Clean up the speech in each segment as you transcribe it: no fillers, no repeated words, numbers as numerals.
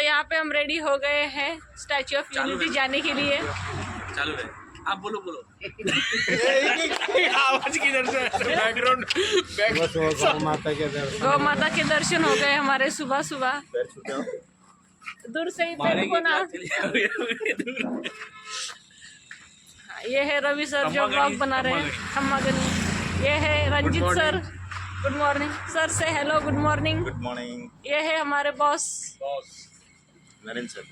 यहाँ पे हम रेडी हो गए हैं स्टैच्यू ऑफ यूनिटी जाने के लिए। चालू है, आप बोलो आवाज किधर से बैकग्राउंड गौ माता के दर्शन हो गए हमारे सुबह सुबह। दूर से ही देखो ना। ये है रवि सर जो ब्लॉग बना रहे हैं। खम्मागनी। ये है Ranjit sir. Good morning sir से hello. Good morning. Good morning. ये है हमारे boss Narendra sir.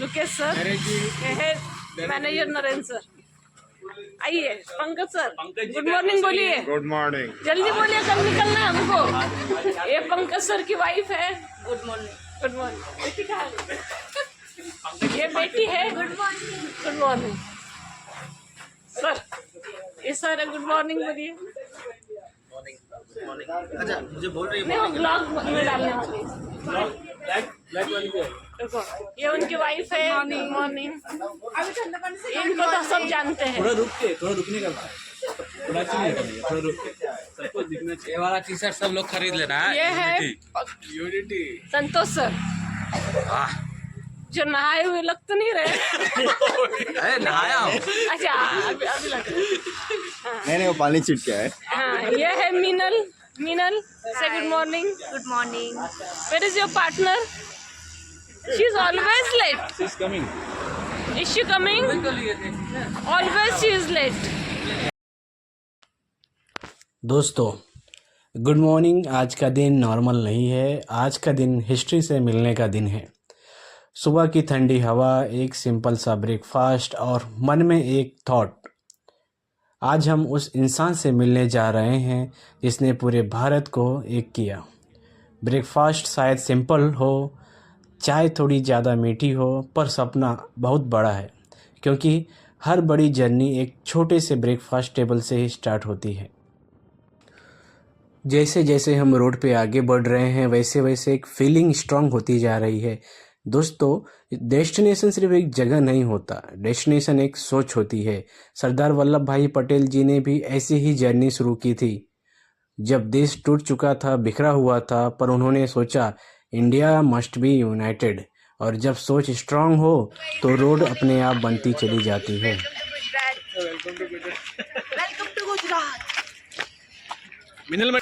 Lukesh sir. ये है मैनेजर नरेंद्र सर। आइए पंकज सर। गुड मॉर्निंग बोलिए। Good morning. जल्दी बोलिए, कल निकलना है हमको। ये पंकज सर की वाइफ है। Good morning. Good morning. ये बेटी है। Good morning. Good morning sir. ये सर है। गुड मॉर्निंग बोलिए। अच्छा मुझे बोल रही है नहीं, वो ब्लॉग में डालने वाली। देखो ये उनकी वाइफ है। Good morning. इनको तो सब जानते हैं। थोड़ा रुकने का थोड़ा रुक के सबको दिखना चाहिए। ये वाला टी शर्ट सब लोग खरीद लेना है। ये है यूनिटी संतोष सर जो नहाए हुए लग तो नहीं रहे। अरे नहाया हूँ। अच्छा अभी लग रहा है। नहीं वो पानी छिट क्या है। हाँ ये है मीनल। मीनल से good morning. Good morning. Where is your partner? She is always late. She's coming. Is she coming? Always she is late. दोस्तों गुड मॉर्निंग। आज का दिन नॉर्मल नहीं है। आज का दिन हिस्ट्री से मिलने का दिन है। सुबह की ठंडी हवा, एक सिंपल सा ब्रेकफास्ट और मन में एक थॉट। आज हम उस इंसान से मिलने जा रहे हैं जिसने पूरे भारत को एक किया। ब्रेकफास्ट शायद सिंपल हो, चाय थोड़ी ज़्यादा मीठी हो, पर सपना बहुत बड़ा है, क्योंकि हर बड़ी जर्नी एक छोटे से ब्रेकफास्ट टेबल से ही स्टार्ट होती है। जैसे जैसे हम रोड पे आगे बढ़ रहे हैं वैसे वैसे एक फीलिंग स्ट्रांग होती जा रही है। दोस्तों डेस्टिनेशन सिर्फ एक जगह नहीं होता, डेस्टिनेशन एक सोच होती है। सरदार वल्लभ भाई पटेल जी ने भी ऐसी ही जर्नी शुरू की थी। जब देश टूट चुका था, बिखरा हुआ था, पर उन्होंने सोचा इंडिया मस्ट बी यूनाइटेड। और जब सोच स्ट्रांग हो तो रोड अपने आप बनती चली जाती है। Welcome to Gujarat. मिनल में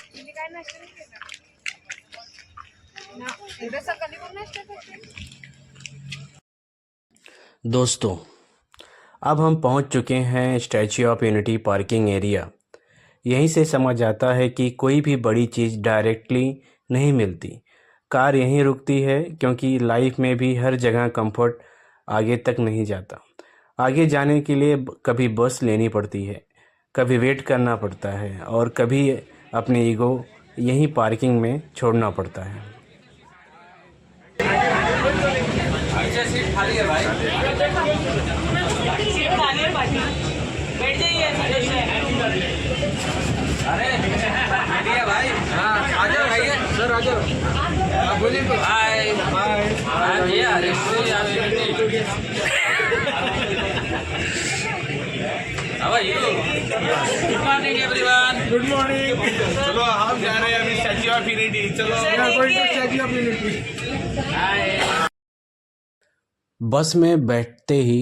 दोस्तों अब हम पहुंच चुके हैं statue of unity parking area. यहीं से समझ आता है कि कोई भी बड़ी चीज़ डायरेक्टली नहीं मिलती। कार यहीं रुकती है, क्योंकि लाइफ में भी हर जगह कंफर्ट आगे तक नहीं जाता। आगे जाने के लिए कभी बस लेनी पड़ती है, कभी वेट करना पड़ता है, और कभी अपने ईगो यहीं पार्किंग में छोड़ना पड़ता है। सीट खाली है भाई। सीट खाली है भाई, बैठ जाइए। अरे बढ़िया भाई। हाँ आ जाओ भाई। सर आ जाओ। आप बोलिए। हाय हाय भैया। How are you? Good morning everyone. Good morning. चलो हम जा रहे हैं अभी स्टैच्यू ऑफ यूनिटी। चलो स्टैच्यू ऑफ यूनिटी। Hi. बस में बैठते ही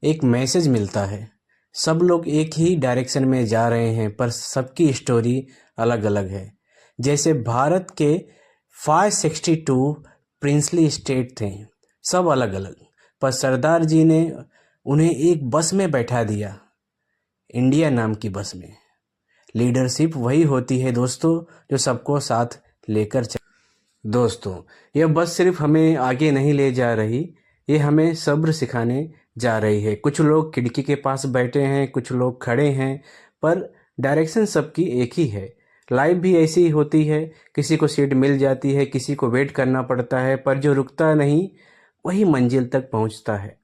एक मैसेज मिलता है। सब लोग एक ही डायरेक्शन में जा रहे हैं, पर सबकी स्टोरी अलग अलग है। जैसे भारत के 562 प्रिंसली स्टेट थे, सब अलग अलग, पर सरदार जी ने उन्हें एक बस में बैठा दिया, इंडिया नाम की बस में। लीडरशिप वही होती है दोस्तों, जो सबको साथ लेकर चल। दोस्तों यह बस सिर्फ हमें आगे नहीं ले जा रही, ये हमें सब्र सिखाने जा रही है। कुछ लोग खिड़की के पास बैठे हैं, कुछ लोग खड़े हैं, पर डायरेक्शन सबकी एक ही है। लाइफ भी ऐसी ही होती है, किसी को सीट मिल जाती है, किसी को वेट करना पड़ता है, पर जो रुकता नहीं वही मंजिल तक पहुंचता है।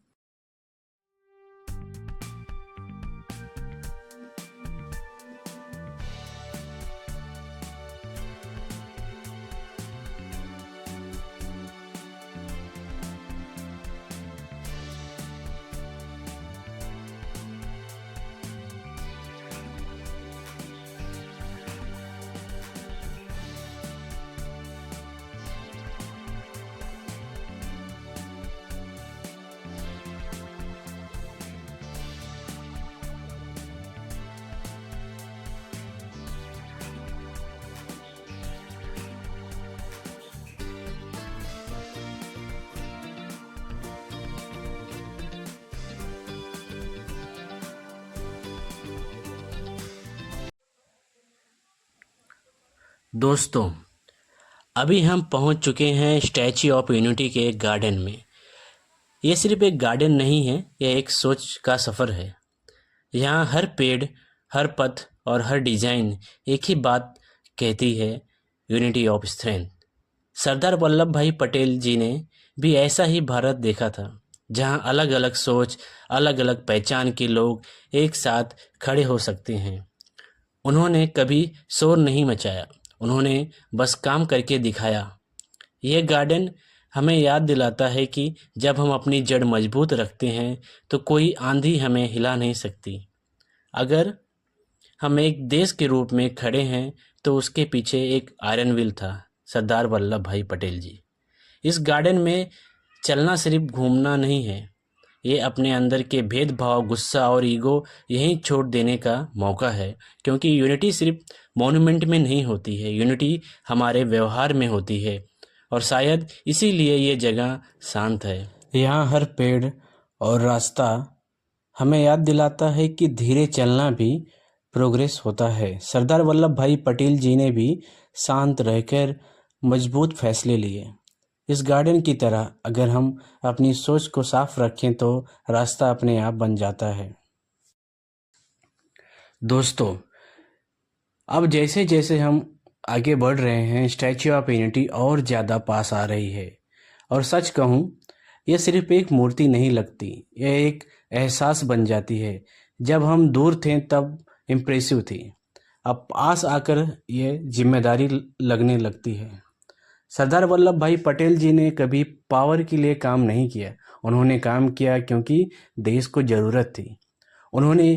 दोस्तों, अभी हम पहुंच चुके हैं स्टैच्यू ऑफ यूनिटी के गार्डन में। ये सिर्फ एक गार्डन नहीं है, यह एक सोच का सफ़र है। यहाँ हर पेड़, हर पथ और हर डिज़ाइन एक ही बात कहती है, unity of strength. Sardar Vallabh भाई पटेल जी ने भी ऐसा ही भारत देखा था, जहाँ अलग अलग सोच, अलग अलग पहचान के लोग एक साथ खड़े हो सकते हैं। उन्होंने कभी शोर नहीं मचाया, उन्होंने बस काम करके दिखाया। यह गार्डन हमें याद दिलाता है कि जब हम अपनी जड़ मजबूत रखते हैं तो कोई आंधी हमें हिला नहीं सकती। अगर हम एक देश के रूप में खड़े हैं तो उसके पीछे एक आयरन व्हील था, सरदार वल्लभ भाई पटेल जी। इस गार्डन में चलना सिर्फ घूमना नहीं है, ये अपने अंदर के भेदभाव, गुस्सा और ईगो यहीं छोड़ देने का मौका है। क्योंकि यूनिटी सिर्फ मॉन्यूमेंट में नहीं होती है, यूनिटी हमारे व्यवहार में होती है। और शायद इसीलिए ये जगह शांत है। यहाँ हर पेड़ और रास्ता हमें याद दिलाता है कि धीरे चलना भी प्रोग्रेस होता है। सरदार वल्लभ भाई पटेल जी ने भी शांत रहकर मजबूत फैसले लिए। इस गार्डन की तरह अगर हम अपनी सोच को साफ रखें तो रास्ता अपने आप बन जाता है। दोस्तों, अब जैसे जैसे हम आगे बढ़ रहे हैं, स्टैच्यू ऑफ यूनिटी और ज़्यादा पास आ रही है। और सच कहूँ, यह सिर्फ एक मूर्ति नहीं लगती, यह एक एहसास बन जाती है। जब हम दूर थे तब इम्प्रेसिव थी, अब पास आकर यह जिम्मेदारी लगने लगती है। सरदार वल्लभ भाई पटेल जी ने कभी पावर के लिए काम नहीं किया, उन्होंने काम किया क्योंकि देश को ज़रूरत थी। उन्होंने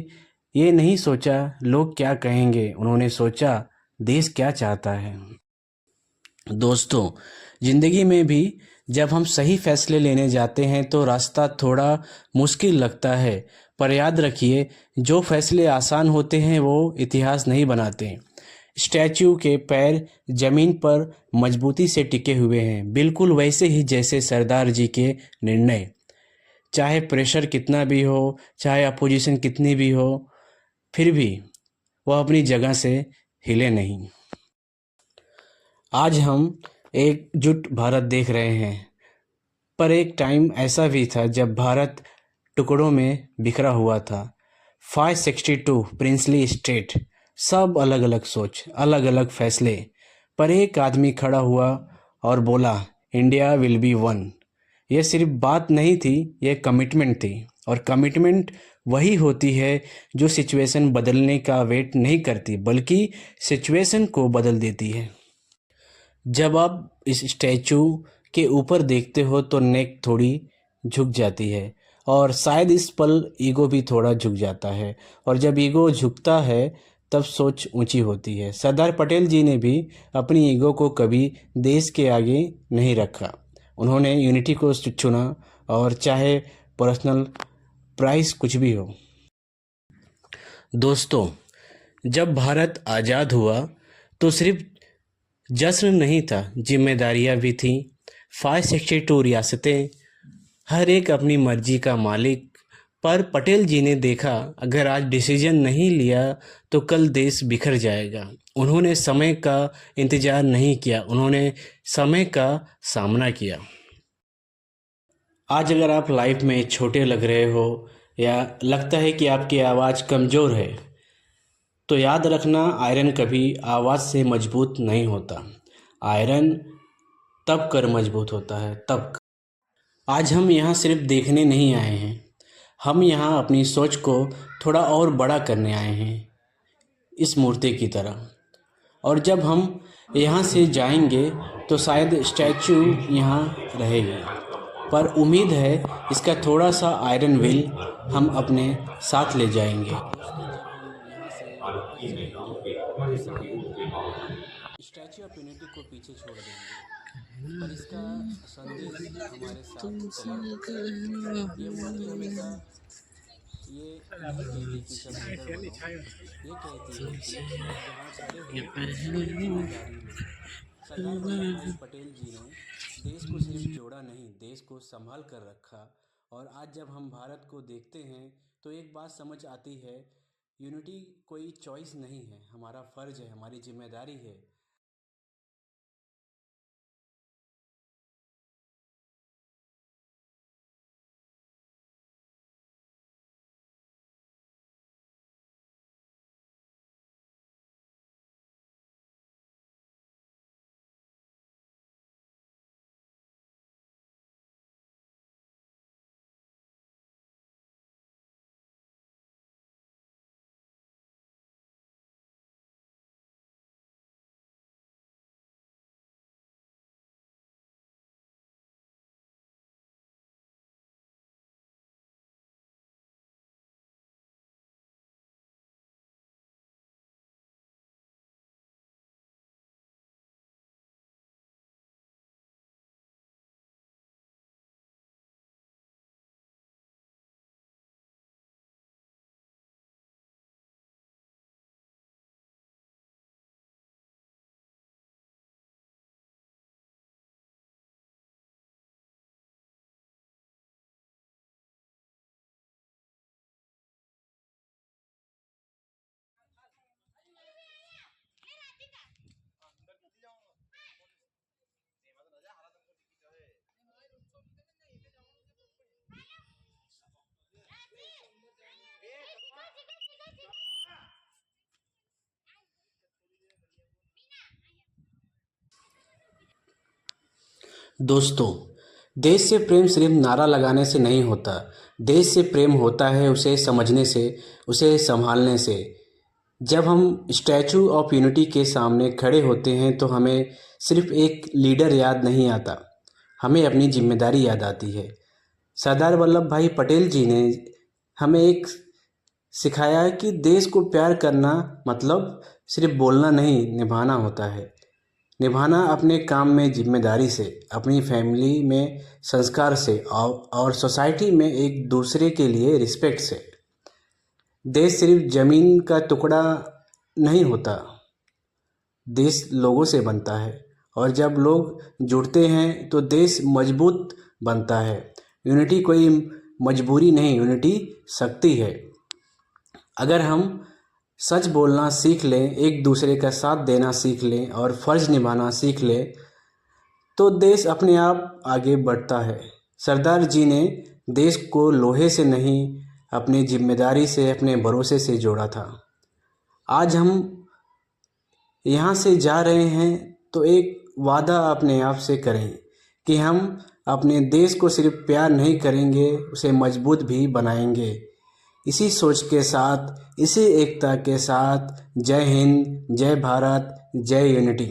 ये नहीं सोचा लोग क्या कहेंगे, उन्होंने सोचा देश क्या चाहता है। दोस्तों, ज़िंदगी में भी जब हम सही फैसले लेने जाते हैं तो रास्ता थोड़ा मुश्किल लगता है, पर याद रखिए, जो फैसले आसान होते हैं वो इतिहास नहीं बनाते। स्टैच्यू के पैर जमीन पर मजबूती से टिके हुए हैं, बिल्कुल वैसे ही जैसे सरदार जी के निर्णय। चाहे प्रेशर कितना भी हो, चाहे अपोजिशन कितनी भी हो, फिर भी वह अपनी जगह से हिले नहीं। आज हम एकजुट भारत देख रहे हैं, पर एक टाइम ऐसा भी था जब भारत टुकड़ों में बिखरा हुआ था। 562 प्रिंसली स्टेट, सब अलग अलग सोच, अलग अलग फैसले, पर एक आदमी खड़ा हुआ और बोला, इंडिया विल बी वन। यह सिर्फ बात नहीं थी, यह कमिटमेंट थी। और कमिटमेंट वही होती है जो सिचुएशन बदलने का वेट नहीं करती, बल्कि सिचुएशन को बदल देती है। जब आप इस स्टैचू के ऊपर देखते हो तो नेक थोड़ी झुक जाती है, और शायद इस पल ईगो भी थोड़ा झुक जाता है। और जब ईगो झुकता है तब सोच ऊंची होती है। सरदार पटेल जी ने भी अपनी ईगो को कभी देश के आगे नहीं रखा, उन्होंने यूनिटी को चुना, और चाहे पर्सनल प्राइस कुछ भी हो। दोस्तों, जब भारत आज़ाद हुआ तो सिर्फ जश्न नहीं था, जिम्मेदारियां भी थीं। 562 रियासतें, हर एक अपनी मर्जी का मालिक। पर पटेल जी ने देखा, अगर आज डिसीजन नहीं लिया तो कल देश बिखर जाएगा। उन्होंने समय का इंतज़ार नहीं किया, उन्होंने समय का सामना किया। आज अगर आप लाइफ में छोटे लग रहे हो या लगता है कि आपकी आवाज़ कमज़ोर है, तो याद रखना, आयरन कभी आवाज़ से मजबूत नहीं होता। आयरन तब कर मजबूत होता है, तब। आज हम यहाँ सिर्फ देखने नहीं आए हैं, हम यहाँ अपनी सोच को थोड़ा और बड़ा करने आए हैं, इस मूर्ति की तरह। और जब हम यहाँ से जाएंगे तो शायद स्टैचू यहाँ रहेगी, पर उम्मीद है इसका थोड़ा सा आयरन व्हील हम अपने साथ ले जाएंगे। स्टैचू ऑफ यूनिटी को पीछे छोड़ देंगे, पर इसका संदेश हमारे साथ चलेगा। ये मूर्ति हमेशा ये नहीं कहती कि सब बेहतर बनो, ये कहती है कि जहाँ खड़े हो जिम्मेदारी लो। सरदार वल्लभ भाई पटेल जी ने देश को सिर्फ जोड़ा नहीं, देश को संभाल कर रखा। और आज जब हम भारत को देखते हैं तो एक बात समझ आती है, यूनिटी कोई चॉइस नहीं है, हमारा फ़र्ज़ है, हमारी जिम्मेदारी है। दोस्तों, देश से प्रेम सिर्फ नारा लगाने से नहीं होता। देश से प्रेम होता है उसे समझने से, उसे संभालने से। जब हम स्टैचू ऑफ यूनिटी के सामने खड़े होते हैं तो हमें सिर्फ एक लीडर याद नहीं आता, हमें अपनी जिम्मेदारी याद आती है। सरदार वल्लभ भाई पटेल जी ने हमें एक सिखाया है कि देश को प्यार करना मतलब सिर्फ बोलना नहीं, निभाना होता है। निभाना अपने काम में जिम्मेदारी से, अपनी फैमिली में संस्कार से और सोसाइटी में एक दूसरे के लिए रिस्पेक्ट से। देश सिर्फ ज़मीन का टुकड़ा नहीं होता, देश लोगों से बनता है और जब लोग जुड़ते हैं तो देश मजबूत बनता है। यूनिटी कोई मजबूरी नहीं, यूनिटी शक्ति है। अगर हम सच बोलना सीख लें, एक दूसरे का साथ देना सीख लें और फ़र्ज़ निभाना सीख लें तो देश अपने आप आगे बढ़ता है। सरदार जी ने देश को लोहे से नहीं, अपनी जिम्मेदारी से, अपने भरोसे से जोड़ा था। आज हम यहाँ से जा रहे हैं तो एक वादा अपने आप से करें कि हम अपने देश को सिर्फ प्यार नहीं करेंगे, उसे मजबूत भी बनाएंगे। इसी सोच के साथ, इसी एकता के साथ, जय हिंद, जय भारत, जय यूनिटी।